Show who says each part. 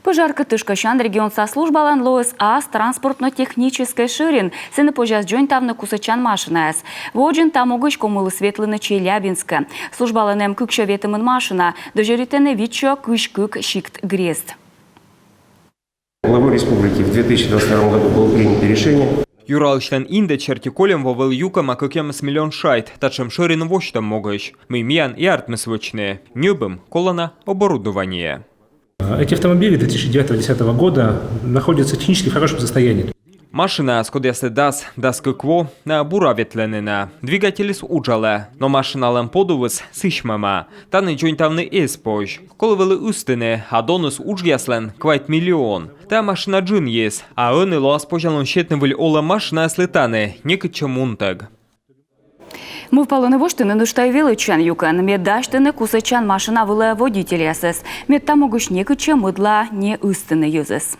Speaker 1: Пожарка тышкашан регион сослужбалан лоес ас транспортно-технической ширин. Сыны пожаз джон тавны кусачан машина эс. Воджин там огыш комылы светлыны Челябинска. Службаланым күкші ветімін машина. Дожеритены вичо күш-күк шикт грест.
Speaker 2: Главой республики в 2022 году было принято решение.
Speaker 3: Юралштен инде чертиколем вовел юкама с миллион шайт, тачем ширин воштам могыш. Мимьян и артмесвочные. Нюбым колона оборудование.
Speaker 4: Эти автомобили 2009-2010 года находятся технически в хорошем состоянии.
Speaker 3: Машина скодясе дас кыкво на бураветленена. Двигатель с уджале, но машина лемподувыс сышмама. Таны джойнтавны эспож. Коловели устыны, а донус уджяслен квайт миллион. Та машина джин ес, а они лоас пожалон щетнывали ола машина слетаны, некача мунтаг.
Speaker 1: Мы в полоне воштыны нуштай величан юкан. Меддаштыны кусачан машина вылая водителя сес. Мед там огыш некача мыдла не устыны юзес.